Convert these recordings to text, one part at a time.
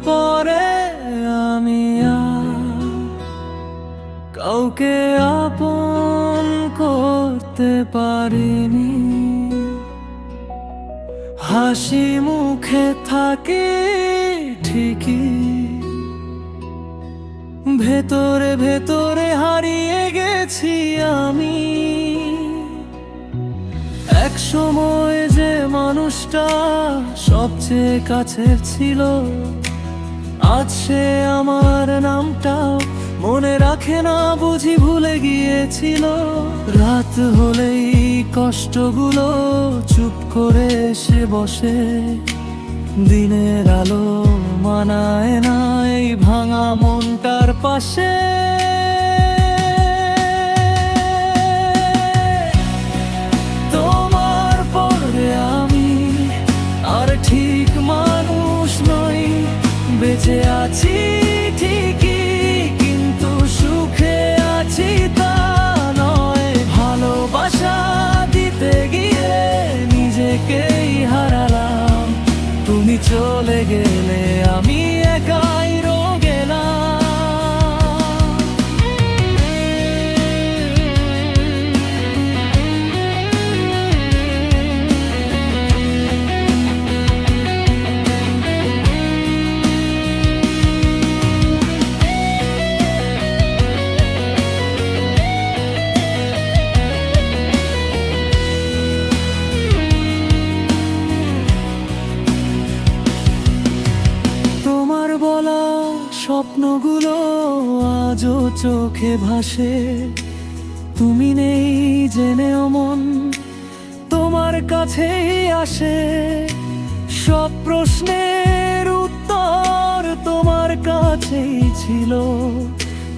পরে আমি আর কাউকে আপন করতে পারিনি। হাসি মুখে থাকি ঠিকই, ভেতরে ভেতরে হারিয়ে গেছি আমি। এক সময় যে মানুষটা সবচেয়ে কাছের ছিল, আজ সে আমার নামটাও মনে রাখে না, বুঝি ভুলে গিয়েছিল। রাত হলেই কষ্টগুলো চুপ করে এসে বসে, দিনের আলো মানায় না এই ভাঙা মনটার পাশে। তোমার পরে আমি আর ঠিক মানুষ নই, বেঁচে আছি ঠিকই কিন্তু সুখে আছি তা নয়। ভালোবাসা দিতে গিয়ে নিজেকেই হারালাম, তুমি চলে গেলে আমি একাই রয়ে গেলাম। বলা স্বপ্নগুলো আজও চোখে ভাসে, তুমি নেই জেনেও মন তোমার কাছেই আসে। সব প্রশ্নের উত্তর তোমার কাছেই ছিল,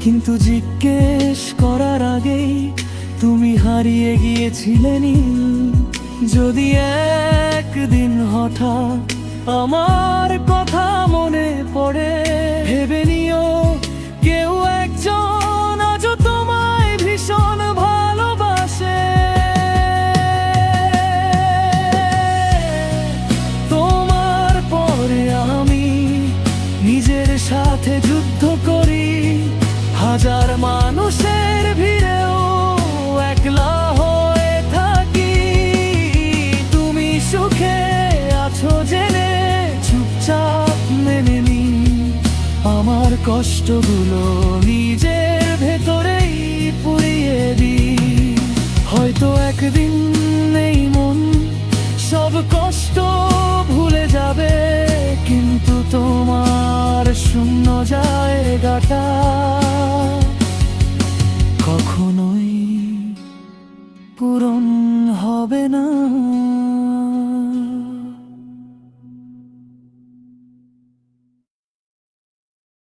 কিন্তু জিজ্ঞেস করার আগেই তুমি হারিয়ে গিয়েছিলে নীল। যদি একদিন হঠাৎ আমার কথা মনে পড়ে, ভেবে নিও কেউ একজন আজও তোমায় ভীষণ ভালোবাসে। তোমার পরে আমি নিজের সাথে যুদ্ধ করি, হাজার মানুষের ভিড়েও একলা হয়ে থাকি। তুমি সুখে আছো জেনে চুপচাপ মেনে নি, আমার কষ্টগুলো নিজের ভেতরেই পুড়িয়ে দিই। হয়তো একদিন এই মন সব কষ্ট ভুলে যাবে, কিন্তু তোমার শূন্য জায়গাটা কখনোই পূরণ হবে না।